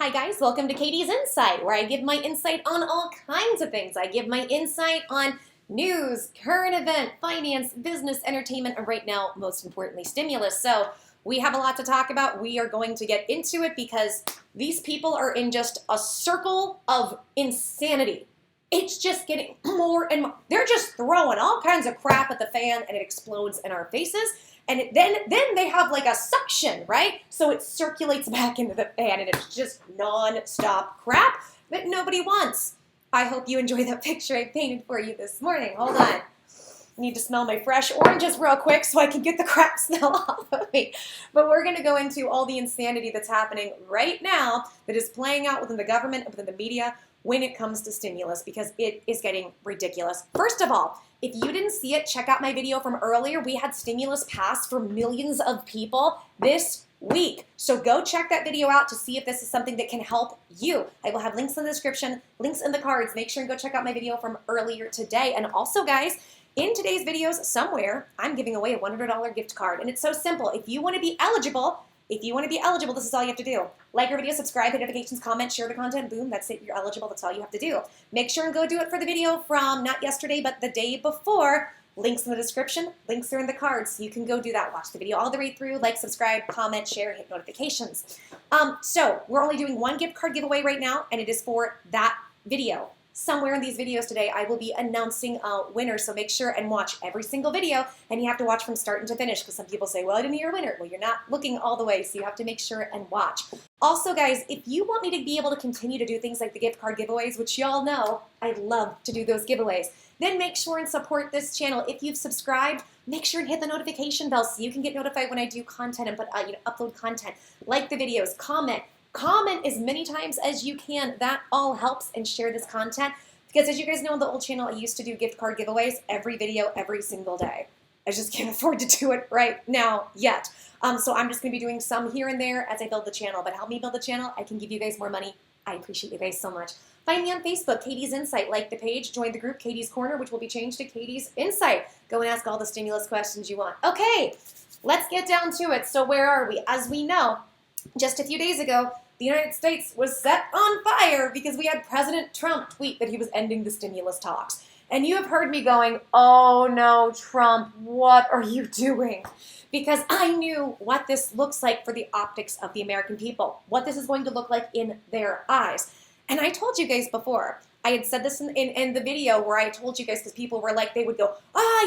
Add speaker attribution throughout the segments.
Speaker 1: Hi guys, welcome to Katie's Insight, where I give my insight on all kinds of things. I give my insight on news, current event, finance, business, entertainment, and right now, most importantly, stimulus. So we have a lot to talk about. We are going to get into it because these people are in just a circle of insanity. It's just getting more and more. They're just throwing all kinds of crap at the fan and it explodes in our faces. And then they have like a suction, right? So it circulates back into the fan and it's just non-stop crap that nobody wants. I hope you enjoy that picture I painted for you this morning. Hold on. I need to smell my fresh oranges real quick so I can get the crap smell off of me. But we're going to go into all the insanity that's happening right now that is playing out within the government and within the media when it comes to stimulus because it is getting ridiculous. First of all, if you didn't see it, check out my video from earlier. We had stimulus pass for millions of people this week. So go check that video out to see if this is something that can help you. I will have links in the description, links in the cards. Make sure and go check out my video from earlier today. And also, guys, in today's videos somewhere, I'm giving away a $100 gift card. And it's so simple. If you want to be eligible, this is all you have to do. Like our video, subscribe, hit notifications, comment, share the content, boom, that's it, you're eligible, that's all you have to do. Make sure and go do it for the video from not yesterday, but the day before. Links in the description, links are in the cards, so you can go do that. Watch the video all the way through, like, subscribe, comment, share, hit notifications. So we're only doing one gift card giveaway right now, and it is for that video. Somewhere in these videos today, I will be announcing a winner, so make sure and watch every single video, and you have to watch from start to finish, because some people say, well, I didn't hear a winner. Well, you're not looking all the way, so you have to make sure and watch. Also, guys, if you want me to be able to continue to do things like the gift card giveaways, which y'all know I love to do those giveaways, then make sure and support this channel. If you've subscribed, make sure and hit the notification bell so you can get notified when I do content and upload content. Like the videos, comment as many times as you can. That all helps, and share this content because, as you guys know, on the old channel, I used to do gift card giveaways every video, every single day. I just can't afford to do it right now yet. So I'm just going to be doing some here and there as I build the channel. But help me build the channel. I can give you guys more money. I appreciate you guys so much. Find me on Facebook, Katie's Insight. Like the page, join the group, Katie's Corner, which will be changed to Katie's Insight. Go and ask all the stimulus questions you want. Okay, let's get down to it. So where are we? As we know, just a few days ago, the United States was set on fire because we had President Trump tweet that he was ending the stimulus talks. And you have heard me going, oh no, Trump, what are you doing? Because I knew what this looks like for the optics of the American people, what this is going to look like in their eyes. And I told you guys before, I had said this in the video where I told you guys, because people were like, they would go,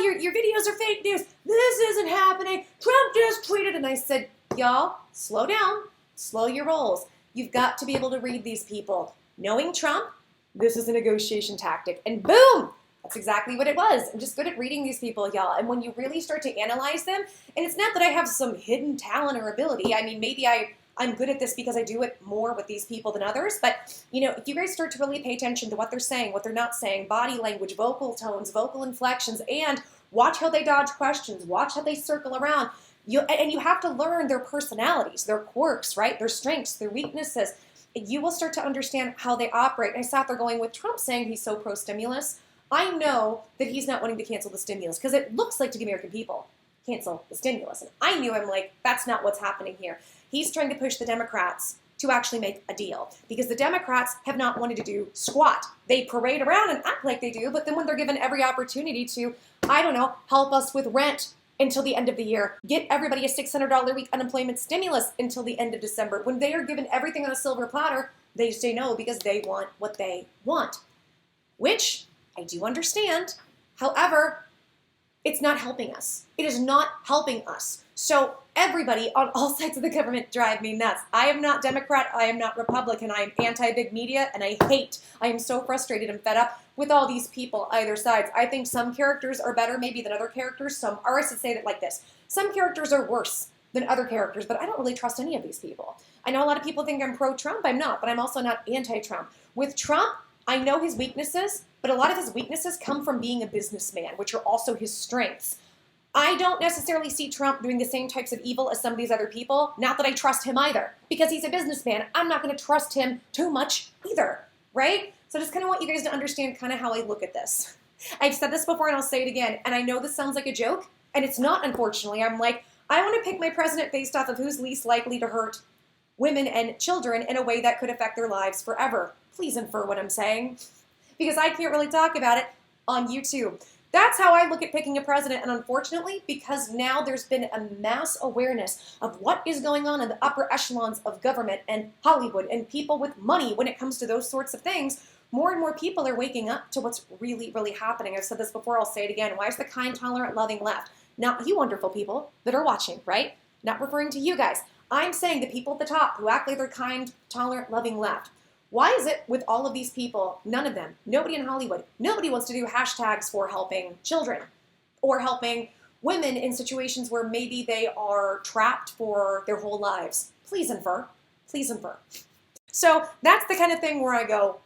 Speaker 1: your videos are fake news. This isn't happening. Trump just tweeted. And I said, y'all, slow down, slow your rolls. You've got to be able to read these people. Knowing Trump, this is a negotiation tactic. And boom, that's exactly what it was. I'm just good at reading these people, y'all. And when you really start to analyze them, and it's not that I have some hidden talent or ability. I mean, maybe I'm good at this because I do it more with these people than others. But, if you guys start to really pay attention to what they're saying, what they're not saying, body language, vocal tones, vocal inflections, and watch how they dodge questions, watch how they circle around, you have to learn their personalities, their quirks, right? Their strengths, their weaknesses. You will start to understand how they operate. And I sat there going, with Trump saying he's so pro-stimulus, I know that he's not wanting to cancel the stimulus because it looks like to the American people, cancel the stimulus. And I knew, I'm like, that's not what's happening here. He's trying to push the Democrats to actually make a deal because the Democrats have not wanted to do squat. They parade around and act like they do, but then when they're given every opportunity to, help us with rent until the end of the year, get everybody a $600 a week unemployment stimulus until the end of December, when they are given everything on a silver platter, they say no because they want what they want, which I do understand. However, it's not helping us. It is not helping us. So everybody on all sides of the government drive me nuts. I am not Democrat. I am not Republican. I am anti-big media, and I am so frustrated and fed up with all these people, either sides. I think some characters are better maybe than other characters. Or I should say that like this. Some characters are worse than other characters, but I don't really trust any of these people. I know a lot of people think I'm pro-Trump. I'm not, but I'm also not anti-Trump. With Trump, I know his weaknesses, but a lot of his weaknesses come from being a businessman, which are also his strengths. I don't necessarily see Trump doing the same types of evil as some of these other people. Not that I trust him either, because he's a businessman. I'm not going to trust him too much either, right? So I just kind of want you guys to understand kind of how I look at this. I've said this before and I'll say it again, and I know this sounds like a joke, and it's not, unfortunately. I'm like, I want to pick my president based off of who's least likely to hurt women and children in a way that could affect their lives forever. Please infer what I'm saying, because I can't really talk about it on YouTube. That's how I look at picking a president, and unfortunately, because now there's been a mass awareness of what is going on in the upper echelons of government and Hollywood and people with money when it comes to those sorts of things, more and more people are waking up to what's really, really happening. I've said this before, I'll say it again. Why is the kind, tolerant, loving left? Not you wonderful people that are watching, right? Not referring to you guys. I'm saying the people at the top who act like they're kind, tolerant, loving left. Why is it with all of these people, none of them, nobody in Hollywood, nobody wants to do hashtags for helping children or helping women in situations where maybe they are trapped for their whole lives? Please infer. Please infer. So that's the kind of thing where I go,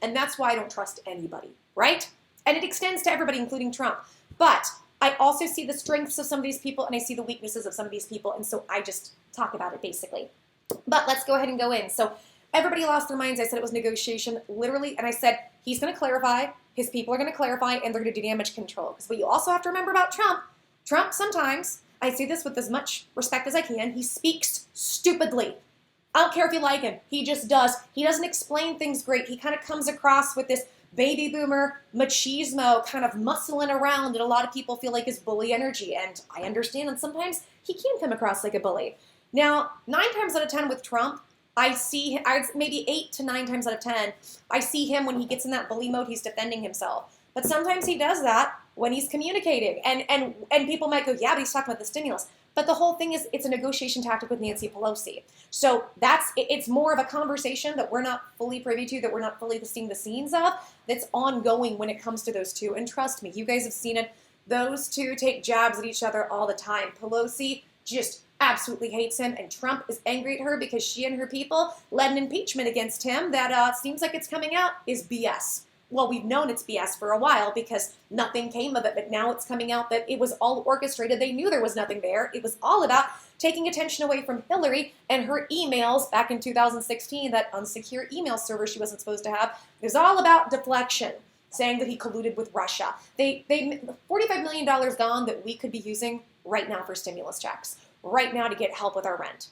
Speaker 1: and that's why I don't trust anybody, right? And it extends to everybody, including Trump. But I also see the strengths of some of these people, and I see the weaknesses of some of these people, and so I just talk about it, basically. But let's go ahead and go in. So everybody lost their minds. I said it was negotiation, literally, and I said he's going to clarify, his people are going to clarify, and they're going to do damage control. Because what you also have to remember about Trump sometimes, I say this with as much respect as I can, he speaks stupidly. I don't care if you like him. He just does. He doesn't explain things great. He kind of comes across with this baby boomer machismo kind of muscling around that a lot of people feel like is bully energy. And I understand, and sometimes he can come across like a bully. Now, 9 times out of 10 with Trump, I see, maybe 8 to 9 times out of 10, I see him when he gets in that bully mode, he's defending himself. But sometimes he does that when he's communicating. And people might go, yeah, but he's talking about the stimulus. But the whole thing is, it's a negotiation tactic with Nancy Pelosi. So it's more of a conversation that we're not fully privy to, that we're not fully seeing the scenes of, that's ongoing when it comes to those two. And trust me, you guys have seen it. Those two take jabs at each other all the time. Pelosi just absolutely hates him, and Trump is angry at her because she and her people led an impeachment against him that seems like it's coming out is BS. Well, we've known it's BS for a while because nothing came of it, but now it's coming out that it was all orchestrated. They knew there was nothing there. It was all about taking attention away from Hillary and her emails back in 2016, that unsecure email server she wasn't supposed to have. It was all about deflection, saying that he colluded with Russia. They $45 million gone that we could be using right now for stimulus checks, right now to get help with our rent.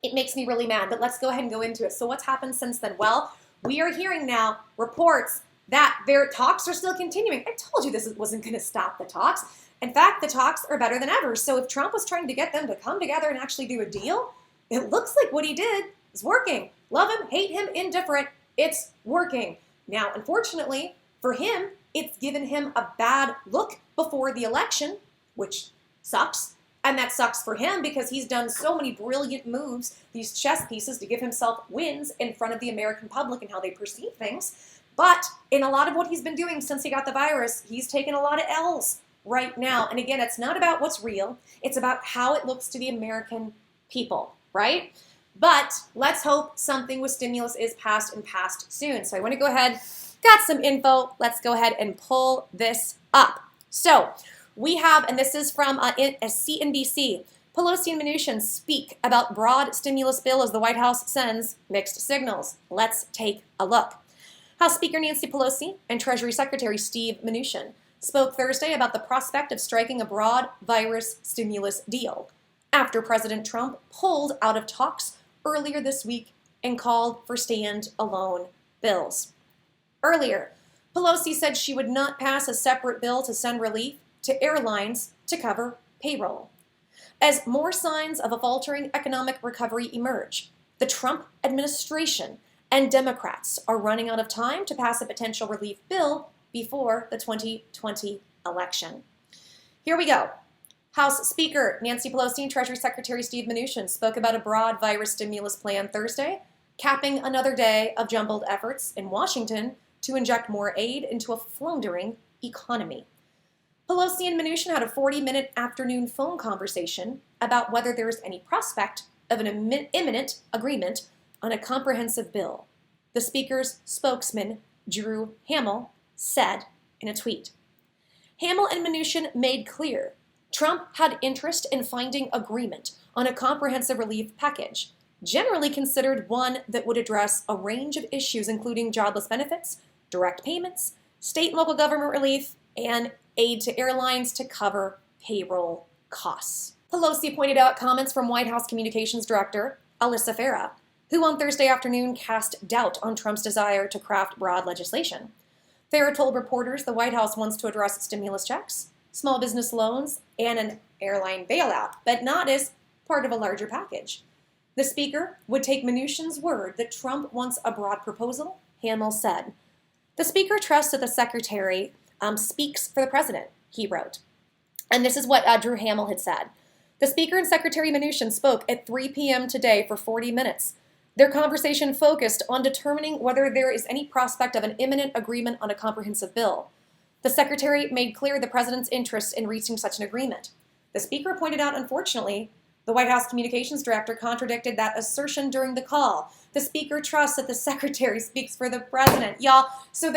Speaker 1: It makes me really mad, but let's go ahead and go into it. So what's happened since then? Well, we are hearing now reports that their talks are still continuing. I told you this wasn't going to stop the talks. In fact, the talks are better than ever. So if Trump was trying to get them to come together and actually do a deal, it looks like what he did is working. Love him, hate him, indifferent, it's working. Now, unfortunately for him, it's given him a bad look before the election, which sucks. And that sucks for him because he's done so many brilliant moves, these chess pieces, to give himself wins in front of the American public and how they perceive things. But in a lot of what he's been doing since he got the virus, he's taken a lot of L's right now. And again, it's not about what's real. It's about how it looks to the American people, right? But let's hope something with stimulus is passed and passed soon. So I want to go ahead, got some info. Let's go ahead and pull this up. So we have, and this is from CNBC, Pelosi and Mnuchin speak about broad stimulus bill as the White House sends mixed signals. Let's take a look. House Speaker Nancy Pelosi and Treasury Secretary Steve Mnuchin spoke Thursday about the prospect of striking a broad virus stimulus deal after President Trump pulled out of talks earlier this week and called for stand-alone bills. Earlier, Pelosi said she would not pass a separate bill to send relief to airlines to cover payroll. As more signs of a faltering economic recovery emerge, the Trump administration and Democrats are running out of time to pass a potential relief bill before the 2020 election. Here we go. House Speaker Nancy Pelosi and Treasury Secretary Steve Mnuchin spoke about a broad virus stimulus plan Thursday, capping another day of jumbled efforts in Washington to inject more aid into a floundering economy. Pelosi and Mnuchin had a 40-minute afternoon phone conversation about whether there is any prospect of an imminent agreement on a comprehensive bill. The Speaker's spokesman, Drew Hamill, said in a tweet. Hamill and Mnuchin made clear Trump had interest in finding agreement on a comprehensive relief package, generally considered one that would address a range of issues including jobless benefits, direct payments, state and local government relief, and aid to airlines to cover payroll costs. Pelosi pointed out comments from White House Communications Director Alyssa Farah, who on Thursday afternoon cast doubt on Trump's desire to craft broad legislation. Farah told reporters the White House wants to address stimulus checks, small business loans, and an airline bailout, but not as part of a larger package. The speaker would take Mnuchin's word that Trump wants a broad proposal, Hamill said. The speaker trusts that the secretary speaks for the president, he wrote. And this is what Drew Hamill had said. The speaker and Secretary Mnuchin spoke at 3 p.m. today for 40 minutes. Their conversation focused on determining whether there is any prospect of an imminent agreement on a comprehensive bill. The secretary made clear the president's interest in reaching such an agreement. The speaker pointed out, unfortunately, the White House communications director contradicted that assertion during the call. The speaker trusts that the secretary speaks for the president. Y'all, so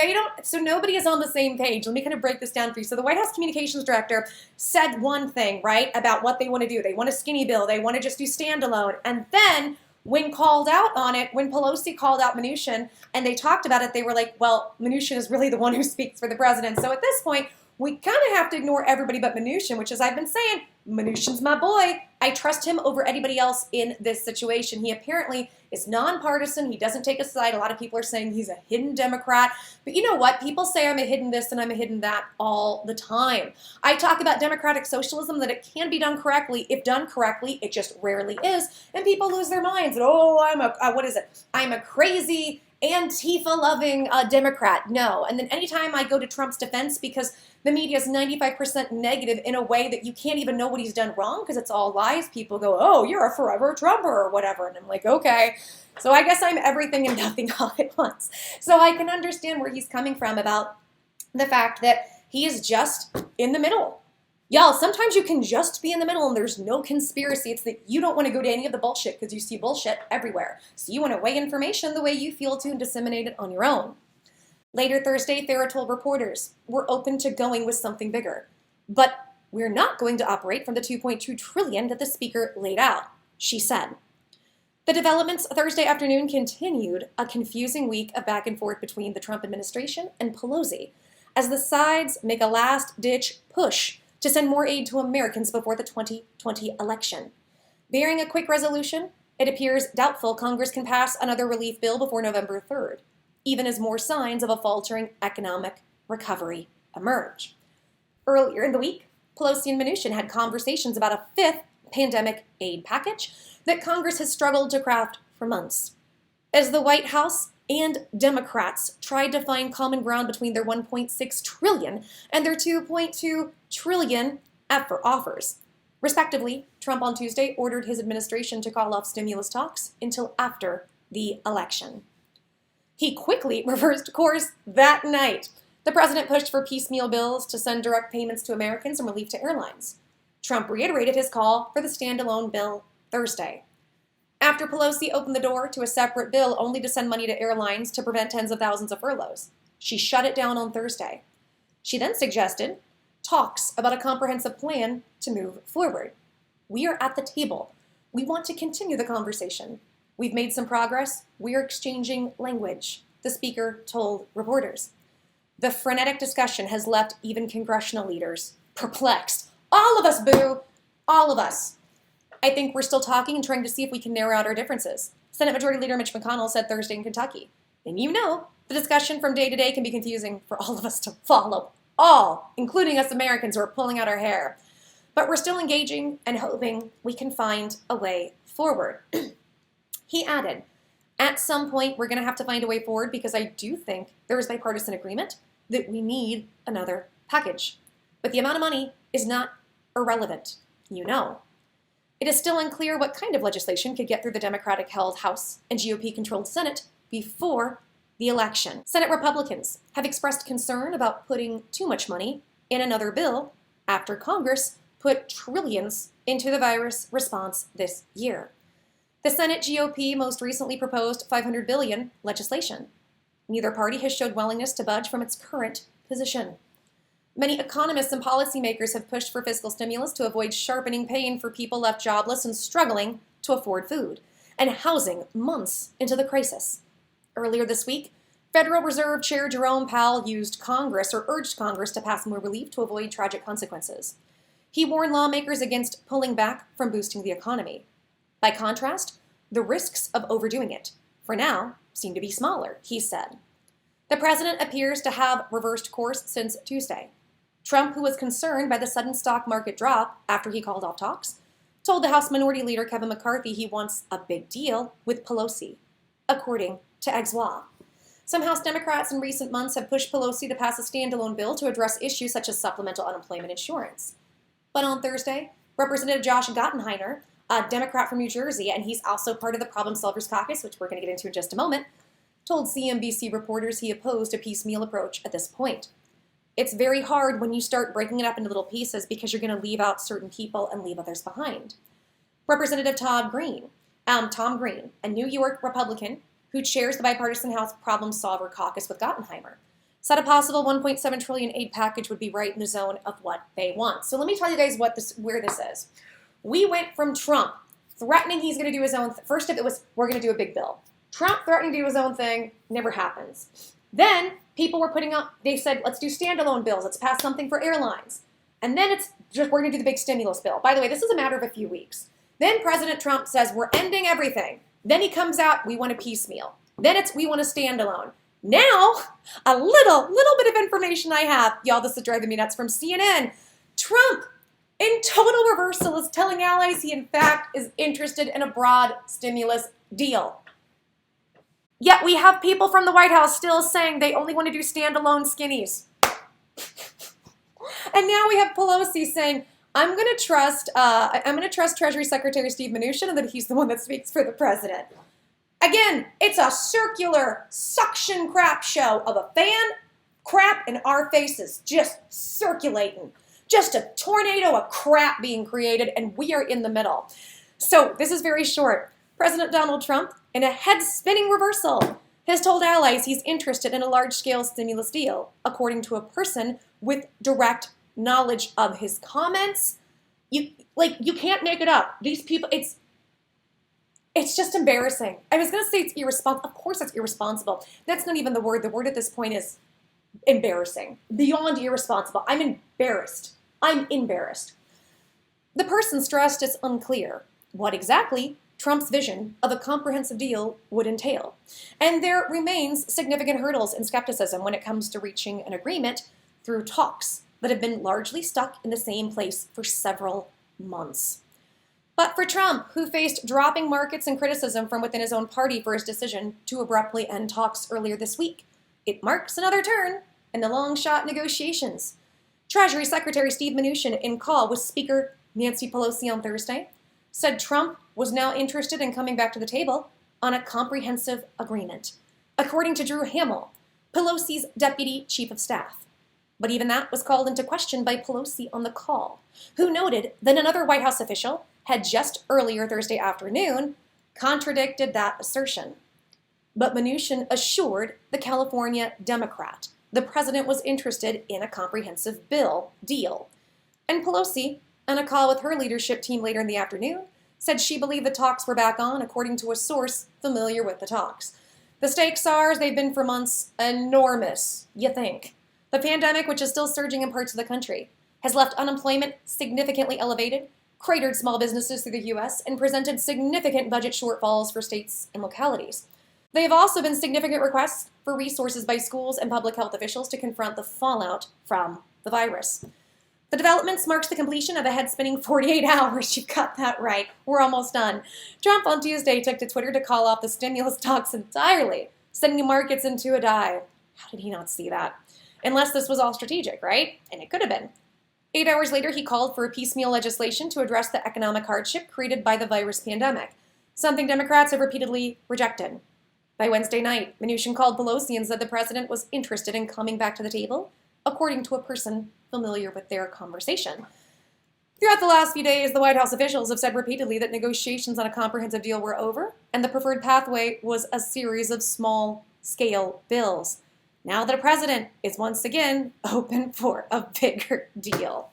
Speaker 1: nobody is on the same page. Let me kind of break this down for you. So the White House communications director said one thing, right, about what they want to do. They want a skinny bill. They want to just do standalone. And then when called out on it, when Pelosi called out Mnuchin and they talked about it, they were like, well, Mnuchin is really the one who speaks for the president. So at this point, we kind of have to ignore everybody but Mnuchin, which, as I've been saying, Mnuchin's my boy. I trust him over anybody else in this situation. He apparently is nonpartisan. He doesn't take a side. A lot of people are saying he's a hidden Democrat. But you know what? People say I'm a hidden this and I'm a hidden that all the time. I talk about democratic socialism, that it can be done correctly. If done correctly, it just rarely is. And people lose their minds. And, I'm a crazy Antifa-loving Democrat. No. And then anytime I go to Trump's defense, because the media is 95% negative in a way that you can't even know what he's done wrong because it's all lies, people go, oh, you're a forever Trumper or whatever. And I'm like, okay. So I guess I'm everything and nothing all at once. So I can understand where he's coming from about the fact that he is just in the middle. Y'all, sometimes you can just be in the middle and there's no conspiracy. It's that you don't want to go to any of the bullshit because you see bullshit everywhere. So you want to weigh information the way you feel to and disseminate it on your own. Later Thursday, Farah told reporters, we're open to going with something bigger, but we're not going to operate from the $2.2 trillion that the speaker laid out, she said. The developments Thursday afternoon continued a confusing week of back and forth between the Trump administration and Pelosi as the sides make a last-ditch push to send more aid to Americans before the 2020 election. Bearing a quick resolution, it appears doubtful Congress can pass another relief bill before November 3rd, even as more signs of a faltering economic recovery emerge. Earlier in the week, Pelosi and Mnuchin had conversations about a fifth pandemic aid package that Congress has struggled to craft for months. As the White House and Democrats tried to find common ground between their $1.6 trillion and their $2.2 trillion offers. Respectively, Trump on Tuesday ordered his administration to call off stimulus talks until after the election. He quickly reversed course that night. The president pushed for piecemeal bills to send direct payments to Americans and relief to airlines. Trump reiterated his call for the standalone bill Thursday. After Pelosi opened the door to a separate bill only to send money to airlines to prevent tens of thousands of furloughs, she shut it down on Thursday. She then suggested talks about a comprehensive plan to move forward. We are at the table. We want to continue the conversation. We've made some progress. We are exchanging language, the speaker told reporters. The frenetic discussion has left even congressional leaders perplexed. All of us, boo! All of us. I think we're still talking and trying to see if we can narrow out our differences, Senate Majority Leader Mitch McConnell said Thursday in Kentucky. And you know, the discussion from day to day can be confusing for all of us to follow. All, including us Americans who are pulling out our hair. But we're still engaging and hoping we can find a way forward. He added, at some point, we're going to have to find a way forward because I do think there is bipartisan agreement that we need another package. But the amount of money is not irrelevant, you know. It is still unclear what kind of legislation could get through the Democratic-held House and GOP-controlled Senate before the election. Senate Republicans have expressed concern about putting too much money in another bill after Congress put trillions into the virus response this year. The Senate GOP most recently proposed $500 billion legislation. Neither party has showed willingness to budge from its current position. Many economists and policymakers have pushed for fiscal stimulus to avoid sharpening pain for people left jobless and struggling to afford food and housing months into the crisis. Earlier this week, Federal Reserve Chair Jerome Powell urged Congress to pass more relief to avoid tragic consequences. He warned lawmakers against pulling back from boosting the economy. By contrast, The risks of overdoing it, for now, seem to be smaller, he said. The president appears to have reversed course since Tuesday. Trump, who was concerned by the sudden stock market drop after he called off talks, told the House Minority Leader Kevin McCarthy he wants a big deal with Pelosi, according to Exwa. Some House Democrats in recent months have pushed Pelosi to pass a standalone bill to address issues such as supplemental unemployment insurance. But on Thursday, Representative Josh Gottenheimer, a Democrat from New Jersey, and he's also part of the Problem Solvers Caucus, which we're going to get into in just a moment, told CNBC reporters he opposed a piecemeal approach at this point. It's very hard when you start breaking it up into little pieces because you're going to leave out certain people and leave others behind. Representative Tom Green, a New York Republican who chairs the bipartisan House Problem Solver Caucus with Gottenheimer, said a possible $1.7 trillion aid package would be right in the zone of what they want. So let me tell you guys where this is. We went from Trump threatening he's going to do his own first, if it was, we're going to do a big bill. Trump threatening to do his own thing, never happens. Then people were putting up, they said, let's do standalone bills. Let's pass something for airlines. And then it's just, we're going to do the big stimulus bill. By the way, this is a matter of a few weeks. Then President Trump says, we're ending everything. Then he comes out, we want a piecemeal. Then it's, we want a standalone. Now, a little bit of information I have, y'all, this is driving me nuts, from CNN. Trump, in total reversal, is telling allies he in fact is interested in a broad stimulus deal. Yet we have people from the White House still saying they only want to do standalone skinnies. And now we have Pelosi saying, I'm going to trust Treasury Secretary Steve Mnuchin, and that he's the one that speaks for the president. Again, it's a circular suction crap show of a fan crap in our faces, just circulating. Just a tornado of crap being created, and we are in the middle. So this is very short. President Donald Trump, in a head-spinning reversal, has told allies he's interested in a large-scale stimulus deal, according to a person with direct knowledge of his comments. You can't make it up. These people, it's just embarrassing. I was going to say it's irresponsible. Of course it's irresponsible. That's not even the word. The word at this point is embarrassing. Beyond irresponsible. I'm embarrassed. The person stressed it's unclear what exactly Trump's vision of a comprehensive deal would entail. And there remains significant hurdles and skepticism when it comes to reaching an agreement through talks that have been largely stuck in the same place for several months. But for Trump, who faced dropping markets and criticism from within his own party for his decision to abruptly end talks earlier this week, it marks another turn in the long-shot negotiations. Treasury Secretary Steve Mnuchin, in call with Speaker Nancy Pelosi on Thursday, said Trump was now interested in coming back to the table on a comprehensive agreement, according to Drew Hamill, Pelosi's deputy chief of staff. But even that was called into question by Pelosi on the call, who noted that another White House official had just earlier Thursday afternoon contradicted that assertion. But Mnuchin assured the California Democrat the president was interested in a comprehensive deal. And Pelosi, on a call with her leadership team later in the afternoon, said she believed the talks were back on, according to a source familiar with the talks. The stakes are, as they've been for months, enormous, you think. The pandemic, which is still surging in parts of the country, has left unemployment significantly elevated, cratered small businesses through the U.S., and presented significant budget shortfalls for states and localities. There have also been significant requests for resources by schools and public health officials to confront the fallout from the virus. The developments marks the completion of a head-spinning 48 hours. You got that right. We're almost done. Trump on Tuesday took to Twitter to call off the stimulus talks entirely, sending markets into a dive. How did he not see that? Unless this was all strategic, right? And it could have been. 8 hours later, he called for a piecemeal legislation to address the economic hardship created by the virus pandemic, something Democrats have repeatedly rejected. By Wednesday night, Mnuchin called Pelosi and said the president was interested in coming back to the table, according to a person familiar with their conversation. Throughout the last few days, the White House officials have said repeatedly that negotiations on a comprehensive deal were over, and the preferred pathway was a series of small-scale bills. Now the president is once again open for a bigger deal.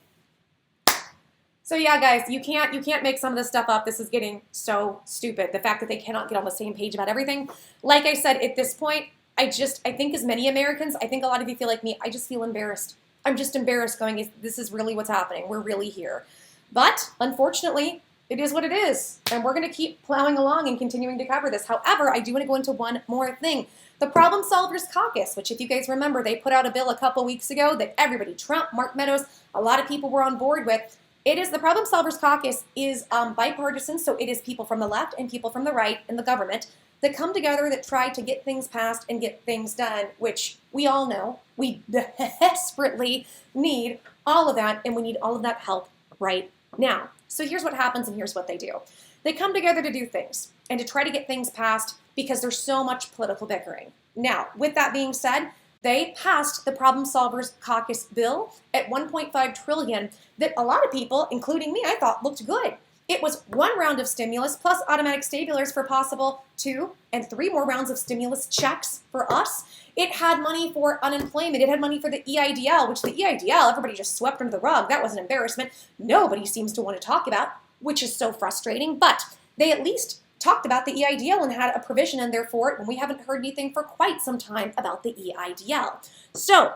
Speaker 1: So yeah, guys, you can't make some of this stuff up. This is getting so stupid. The fact that they cannot get on the same page about everything. Like I said, at this point, I think as many Americans, I think a lot of you feel like me, I just feel embarrassed. I'm just embarrassed going, this is really what's happening. We're really here. But unfortunately, it is what it is. And we're going to keep plowing along and continuing to cover this. However, I do want to go into one more thing. The Problem Solvers Caucus, which if you guys remember, they put out a bill a couple weeks ago that everybody, Trump, Mark Meadows, a lot of people were on board with. It is the Problem Solvers Caucus is bipartisan, so it is people from the left and people from the right in the government that come together that try to get things passed and get things done, which we all know we desperately need all of that, and we need all of that help right now. So here's what happens and here's what they do. They come together to do things and to try to get things passed because there's so much political bickering. Now, with that being said, they passed the Problem Solvers Caucus bill at $1.5 trillion that a lot of people, including me, I thought looked good. It was one round of stimulus plus automatic stabilizers for possible 2 and 3 more rounds of stimulus checks for us. It had money for unemployment. It had money for the EIDL, which the EIDL, everybody just swept under the rug. That was an embarrassment. Nobody seems to want to talk about, which is so frustrating. But they at least talked about the EIDL and had a provision in there for it, and we haven't heard anything for quite some time about the EIDL. So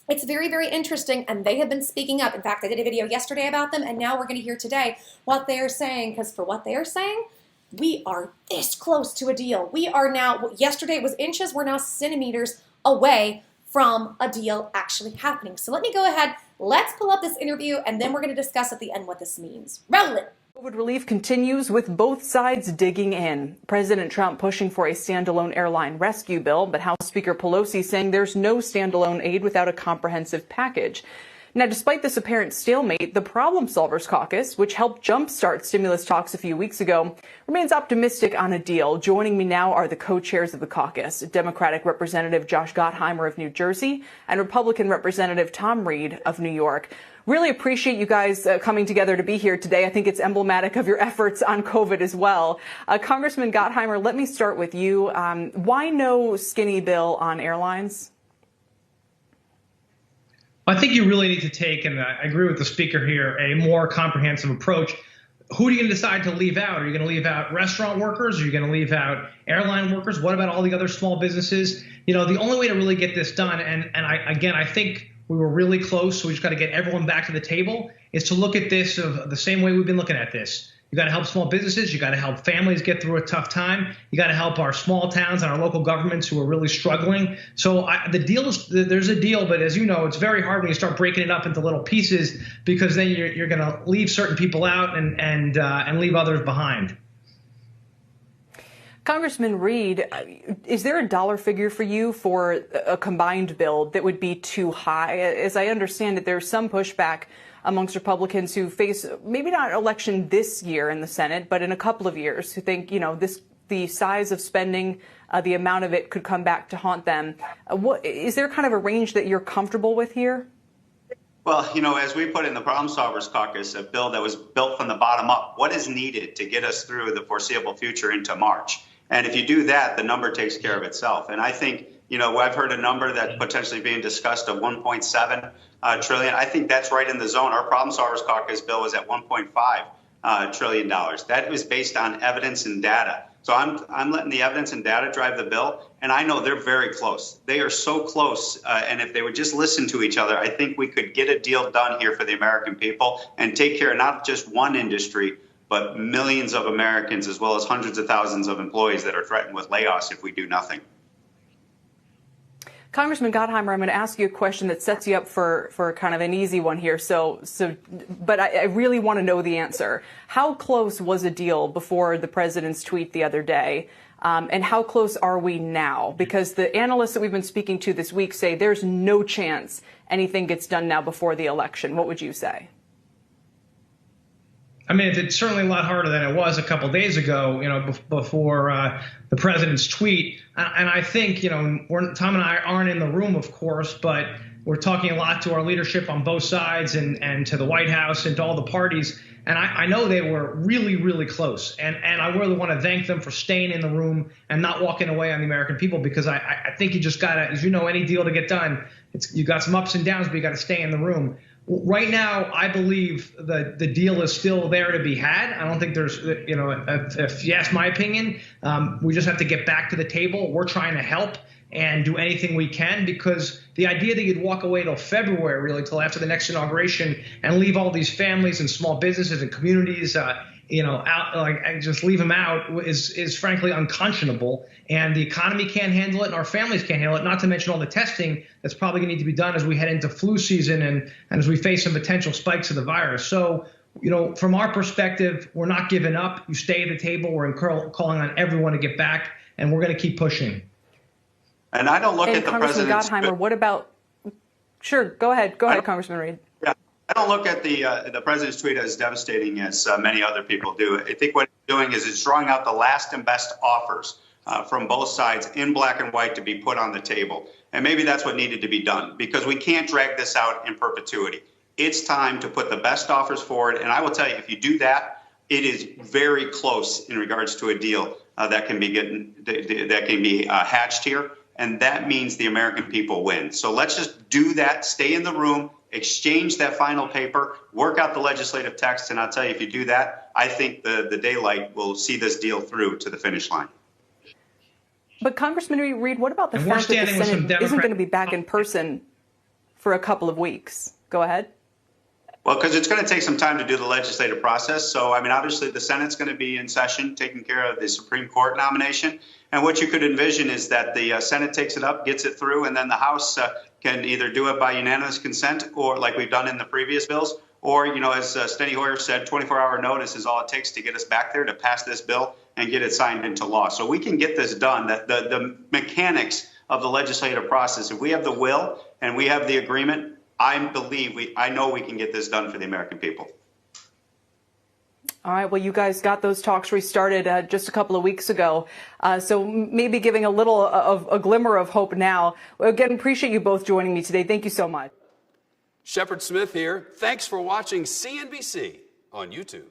Speaker 1: it's very, very interesting, and they have been speaking up. In fact, I did a video yesterday about them, and now we're going to hear today what they're saying, because for what they are saying, we are this close to a deal. We are now, yesterday it was inches, we're now centimeters away from a deal actually happening. So let me go ahead, let's pull up this interview, and then we're going to discuss at the end what this means. Roll it.
Speaker 2: COVID relief continues with both sides digging in. President Trump pushing for a standalone airline rescue bill, but House Speaker Pelosi saying there's no standalone aid without a comprehensive package. Now, despite this apparent stalemate, the Problem Solvers Caucus, which helped jumpstart stimulus talks a few weeks ago, remains optimistic on a deal. Joining me now are the co-chairs of the caucus, Democratic Representative Josh Gottheimer of New Jersey and Republican Representative Tom Reed of New York. Really appreciate you guys coming together to be here today. I think it's emblematic of your efforts on COVID as well. Congressman Gottheimer, let me start with you. Why no skinny bill on airlines?
Speaker 3: I think you really need to take, and I agree with the speaker here, a more comprehensive approach. Who are you going to decide to leave out? Are you going to leave out restaurant workers? Are you going to leave out airline workers? What about all the other small businesses? You know, the only way to really get this done, and I think we were really close, so we just got to get everyone back to the table, is to look at this of the same way we've been looking at this. You got to help small businesses. You got to help families get through a tough time. You got to help our small towns and our local governments who are really struggling. So the deal is, there's a deal, but as you know, it's very hard when you start breaking it up into little pieces, because then you're going to leave certain people out and leave others behind.
Speaker 2: Congressman Reed, is there a dollar figure for you for a combined bill that would be too high? As I understand it, there's some pushback amongst Republicans who face maybe not election this year in the Senate, but in a couple of years, who think, you know, the size of spending, the amount of it could come back to haunt them. Is there kind of a range that you're comfortable with here?
Speaker 4: Well, you know, as we put in the Problem Solvers Caucus, a bill that was built from the bottom up, what is needed to get us through the foreseeable future into March? And if you do that, the number takes care of itself. And I think, you know, I've heard a number that potentially being discussed of 1.7 trillion. I think that's right in the zone. Our Problem Solvers Caucus bill is at 1.5 trillion dollars. That was based on evidence and data. So I'm letting the evidence and data drive the bill, and I know they're very close. They are so close, and if they would just listen to each other, I think we could get a deal done here for the American people and take care of not just one industry, but millions of Americans, as well as hundreds of thousands of employees that are threatened with layoffs if we do nothing.
Speaker 2: Congressman Gottheimer, I'm going to ask you a question that sets you up for kind of an easy one here. But I really want to know the answer. How close was a deal before the president's tweet the other day? And how close are we now? Because the analysts that we've been speaking to this week say there's no chance anything gets done now before the election. What would you say?
Speaker 3: I mean, it's certainly a lot harder than it was a couple days ago, you know, before the president's tweet. And I think, you know, Tom and I aren't in the room, of course, but we're talking a lot to our leadership on both sides and to the White House and to all the parties. And I know they were really, really close. And I really want to thank them for staying in the room and not walking away on the American people, because I think you just got to, as you know, any deal to get done, you got some ups and downs, but you got to stay in the room. Right now, I believe the deal is still there to be had. I don't think there's, you know, if you ask my opinion, we just have to get back to the table. We're trying to help and do anything we can, because the idea that you'd walk away till February, really, till after the next inauguration, and leave all these families and small businesses and communities just leave them out is frankly unconscionable. And the economy can't handle it, and our families can't handle it. Not to mention all the testing that's probably going to need to be done as we head into flu season and as we face some potential spikes of the virus. So, from our perspective, we're not giving up. You stay at the table. We're calling on everyone to get back, and we're going to keep pushing.
Speaker 4: And I don't look at the
Speaker 2: Congressman
Speaker 4: president's.
Speaker 2: Gottheimer, what about? Sure, go ahead, Congressman Reed.
Speaker 4: Yeah, I don't look at the president's tweet as devastating as many other people do. I think what he's doing is it's drawing out the last and best offers from both sides in black and white to be put on the table. And maybe that's what needed to be done, because we can't drag this out in perpetuity. It's time to put the best offers forward. And I will tell you, if you do that, it is very close in regards to a deal that can be hatched here. And that means the American people win. So let's just do that, stay in the room, exchange that final paper, work out the legislative text. And I'll tell you, if you do that, I think the daylight will see this deal through to the finish line.
Speaker 2: But Congressman Reed, what about the fact that the Senate isn't going to be back in person for a couple of weeks? Go ahead.
Speaker 4: Well, because it's going to take some time to do the legislative process. So, obviously the Senate's going to be in session taking care of the Supreme Court nomination. And what you could envision is that the Senate takes it up, gets it through, and then the House can either do it by unanimous consent, or like we've done in the previous bills, or, as Steny Hoyer said, 24-hour notice is all it takes to get us back there to pass this bill and get it signed into law. So we can get this done. The mechanics of the legislative process, if we have the will and we have the agreement, I know we can get this done for the American people.
Speaker 2: All right. Well, you guys got those talks restarted just a couple of weeks ago. So maybe giving a little of a glimmer of hope now. Again, appreciate you both joining me today. Thank you so much.
Speaker 5: Shepard Smith here. Thanks for watching CNBC on YouTube.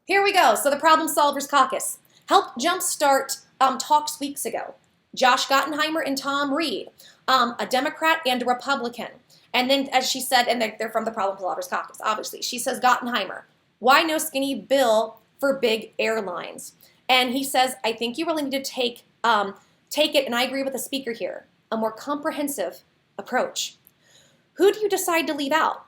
Speaker 1: Here we go. So the Problem Solvers Caucus helped jumpstart talks weeks ago. Josh Gottheimer and Tom Reed, a Democrat and a Republican. And then, as she said, and they're from the Problem Solvers Caucus, obviously, she says, Gottheimer, why no skinny bill for big airlines? And he says, I think you really need to take it, and I agree with the speaker here, a more comprehensive approach. Who do you decide to leave out?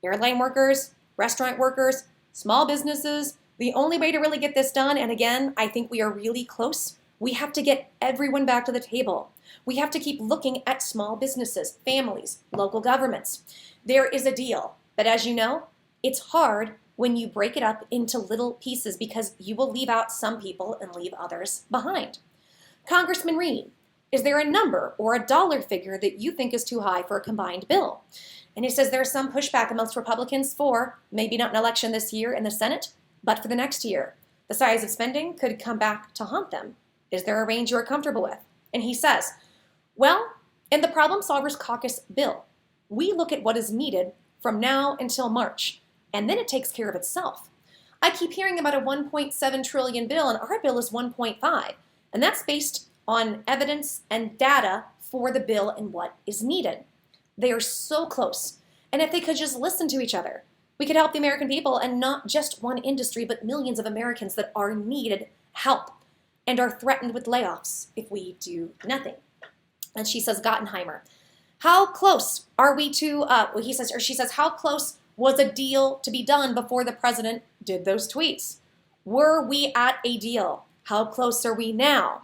Speaker 1: Airline workers, restaurant workers, small businesses. The only way to really get this done, and again, I think we are really close, we have to get everyone back to the table. We have to keep looking at small businesses, families, local governments. There is a deal, but as you know, it's hard when you break it up into little pieces because you will leave out some people and leave others behind. Congressman Reed, is there a number or a dollar figure that you think is too high for a combined bill? And he says there's some pushback amongst Republicans for maybe not an election this year in the Senate, but for the next year. The size of spending could come back to haunt them. Is there a range you are comfortable with? And he says, well, in the Problem Solvers Caucus bill, we look at what is needed from now until March, and then it takes care of itself. I keep hearing about a 1.7 trillion bill, and our bill is 1.5, and that's based on evidence and data for the bill and what is needed. They are so close, and if they could just listen to each other, we could help the American people, and not just one industry, but millions of Americans that are needed help and are threatened with layoffs if we do nothing. And she says, Gottheimer, how close are we to, she says, how close was a deal to be done before the president did those tweets? Were we at a deal? How close are we now?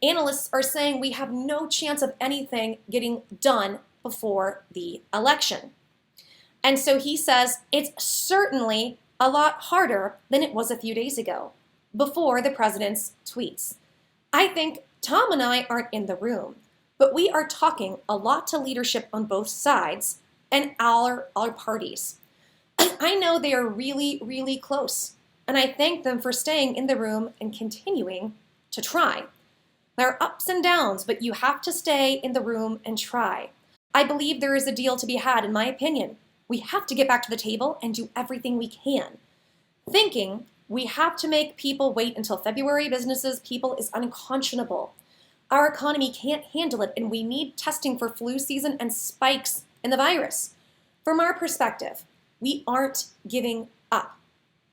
Speaker 1: Analysts are saying we have no chance of anything getting done before the election. And so he says it's certainly a lot harder than it was a few days ago, before the president's tweets. I think Tom and I aren't in the room, but we are talking a lot to leadership on both sides and our parties. I know they are really, really close, and I thank them for staying in the room and continuing to try. There are ups and downs, but you have to stay in the room and try. I believe there is a deal to be had, in my opinion. We have to get back to the table and do everything we can. Thinking we have to make people wait until February, businesses, people, is unconscionable. Our economy can't handle it, and we need testing for flu season and spikes in the virus. From our perspective, we aren't giving up.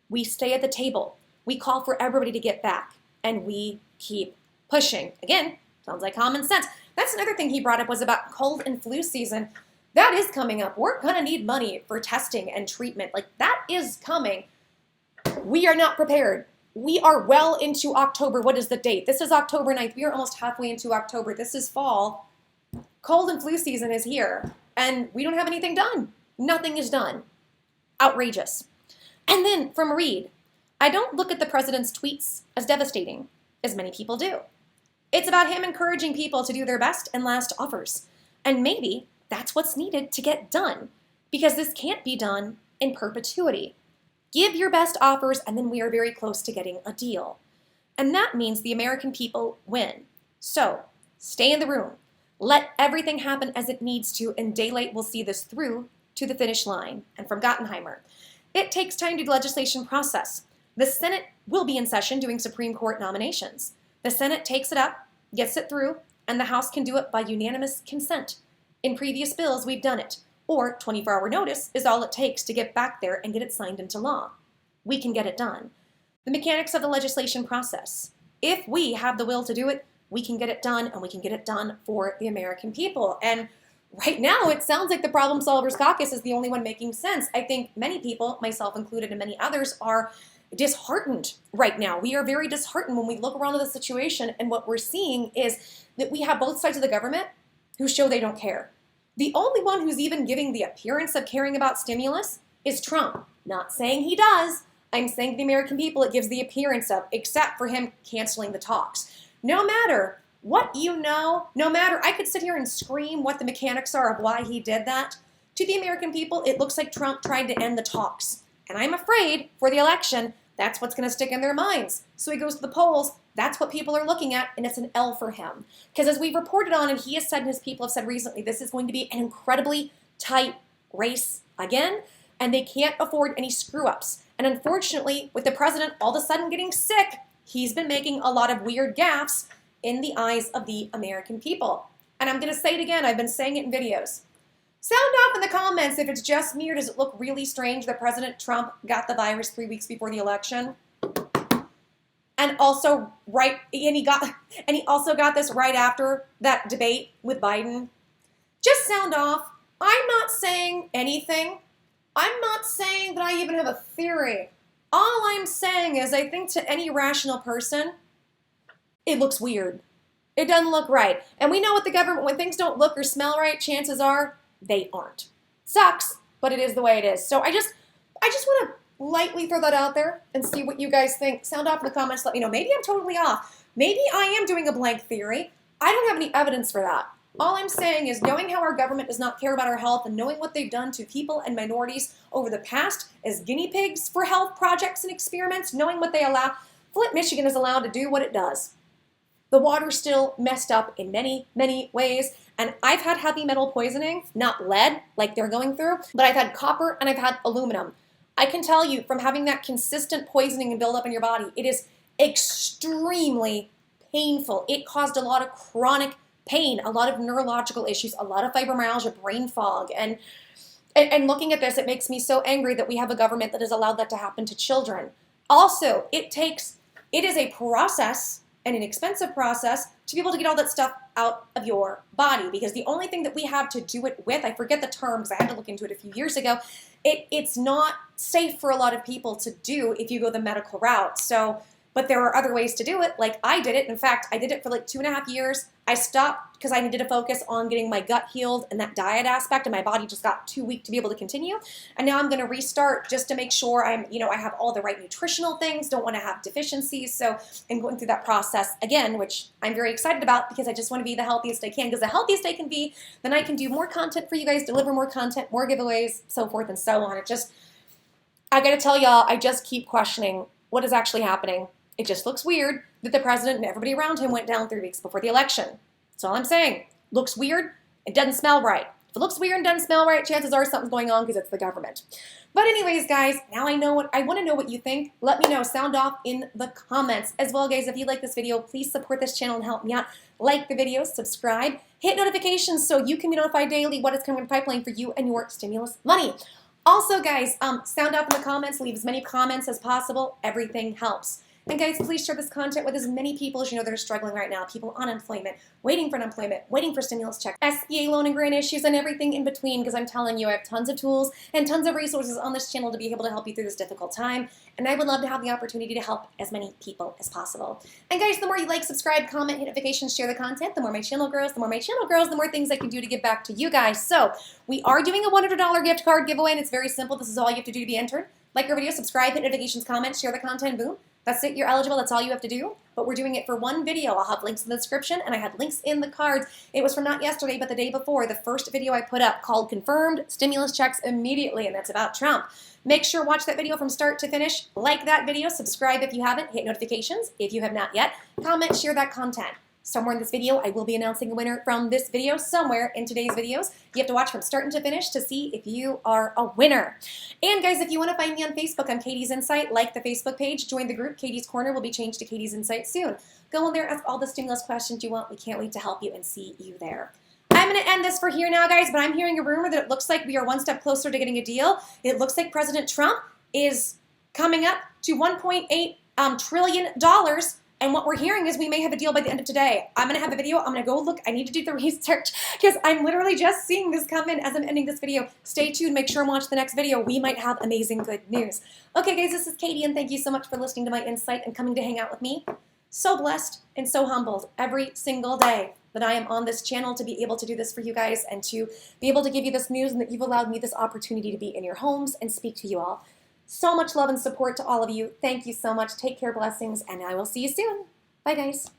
Speaker 1: We stay at the table. We call for everybody to get back, and we keep pushing. Again, sounds like common sense. That's another thing he brought up, was about cold and flu season. That is coming up. We're going to need money for testing and treatment. Like, that is coming. We are not prepared. We are well into October. What is the date? This is October 9th. We are almost halfway into October. This is fall. Cold and flu season is here, and we don't have anything done. Nothing is done. Outrageous. And then from Reed, I don't look at the president's tweets as devastating, as many people do. It's about him encouraging people to do their best and last offers. And maybe that's what's needed to get done, because this can't be done in perpetuity. Give your best offers, and then we are very close to getting a deal. And that means the American people win. So stay in the room. Let everything happen as it needs to, and daylight will see this through to the finish line. And from Gottenheimer, it takes time to do the legislation process. The Senate will be in session doing Supreme Court nominations. The Senate takes it up, gets it through, and the House can do it by unanimous consent. In previous bills, we've done it. Or 24-hour notice is all it takes to get back there and get it signed into law. We can get it done. The mechanics of the legislation process. If we have the will to do it, we can get it done, and we can get it done for the American people. And right now, it sounds like the Problem Solvers Caucus is the only one making sense. I think many people, myself included and many others, are disheartened right now. We are very disheartened when we look around at the situation, and what we're seeing is that we have both sides of the government who show they don't care. The only one who's even giving the appearance of caring about stimulus is Trump. Not saying he does. I'm saying to the American people it gives the appearance of, except for him canceling the talks. No matter what you know, no matter, I could sit here and scream what the mechanics are of why he did that. To the American people, it looks like Trump tried to end the talks. And I'm afraid for the election, that's what's going to stick in their minds. So he goes to the polls. That's what people are looking at, and it's an L for him. Because as we've reported on, and he has said and his people have said recently, this is going to be an incredibly tight race again, and they can't afford any screw-ups. And unfortunately, with the president all of a sudden getting sick, he's been making a lot of weird gaffes in the eyes of the American people. And I'm going to say it again. I've been saying it in videos. Sound off in the comments if it's just me, or does it look really strange that President Trump got the virus 3 weeks before the election? And also he also got this right after that debate with Biden. Just sound off. I'm not saying anything. I'm not saying that I even have a theory. All I'm saying is I think to any rational person, it looks weird. It doesn't look right. And we know with the government, when things don't look or smell right, chances are they aren't. Sucks, but it is the way it is. So I just want to lightly throw that out there and see what you guys think. Sound off in the comments. Let me know. Maybe I'm totally off. Maybe I am doing a blank theory. I don't have any evidence for that. All I'm saying is knowing how our government does not care about our health and knowing what they've done to people and minorities over the past as guinea pigs for health projects and experiments, knowing what they allow. Flint, Michigan is allowed to do what it does. The water's still messed up in many, many ways. And I've had heavy metal poisoning, not lead like they're going through, but I've had copper and I've had aluminum. I can tell you from having that consistent poisoning and buildup in your body, it is extremely painful. It caused a lot of chronic pain, a lot of neurological issues, a lot of fibromyalgia, brain fog. And looking at this, it makes me so angry that we have a government that has allowed that to happen to children. Also, it is a process, and an expensive process, to be able to get all that stuff out of your body, because the only thing that we have to do it with, I forget the terms, I had to look into it a few years ago, it's not safe for a lot of people to do if you go the medical route. So, but there are other ways to do it, like I did it. In fact, I did it for like 2.5 years. I stopped because I needed to focus on getting my gut healed and that diet aspect, and my body just got too weak to be able to continue. And now I'm going to restart just to make sure I have all the right nutritional things, don't want to have deficiencies. So I'm going through that process again, which I'm very excited about because I just want to be the healthiest I can. Because the healthiest I can be, then I can do more content for you guys, deliver more content, more giveaways, so forth and so on. I got to tell y'all, I just keep questioning what is actually happening. It just looks weird that the president and everybody around him went down 3 weeks before the election. That's all I'm saying. Looks weird. It doesn't smell right. If it looks weird and doesn't smell right, chances are something's going on because it's the government. But anyways, guys, now I want to know what you think. Let me know. Sound off in the comments. As well, guys, if you like this video, please support this channel and help me out. Like the video, subscribe, hit notifications so you can be notified daily what is coming in the pipeline for you and your stimulus money. Also, guys, sound off in the comments. Leave as many comments as possible. Everything helps. And guys, please share this content with as many people as you know that are struggling right now. People on unemployment, waiting for unemployment, waiting for stimulus checks, SBA loan and grant issues, and everything in between, because I'm telling you, I have tons of tools and tons of resources on this channel to be able to help you through this difficult time. And I would love to have the opportunity to help as many people as possible. And guys, the more you like, subscribe, comment, hit notifications, share the content, the more my channel grows, the more things I can do to give back to you guys. So we are doing a $100 gift card giveaway, and it's very simple. This is all you have to do to be entered. Like our video, subscribe, hit notifications, comment, share the content, boom. That's it, you're eligible, that's all you have to do. But we're doing it for one video. I'll have links in the description, and I had links in the cards. It was from not yesterday, but the day before, the first video I put up called Confirmed Stimulus Checks Immediately, and that's about Trump. Make sure watch that video from start to finish. Like that video, subscribe if you haven't, hit notifications if you have not yet, comment, share that content. Somewhere in this video, I will be announcing a winner from this video somewhere in today's videos. You have to watch from start to finish to see if you are a winner. And guys, if you want to find me on Facebook, I'm Katie's Insight. Like the Facebook page, join the group. Katie's Corner will be changed to Katie's Insight soon. Go in there, ask all the stimulus questions you want. We can't wait to help you and see you there. I'm going to end this for here now, guys, but I'm hearing a rumor that it looks like we are one step closer to getting a deal. It looks like President Trump is coming up to $1.8 trillion. And what we're hearing is we may have a deal by the end of today. I'm going to have a video. I'm going to go look. I need to do the research because I'm literally just seeing this come in as I'm ending this video. Stay tuned. Make sure and watch the next video. We might have amazing good news. Okay, guys, this is Katie, and thank you so much for listening to my insight and coming to hang out with me. So blessed and so humbled every single day that I am on this channel to be able to do this for you guys and to be able to give you this news and that you've allowed me this opportunity to be in your homes and speak to you all. So much love and support to all of you. Thank you so much. Take care, blessings, and I will see you soon. Bye, guys.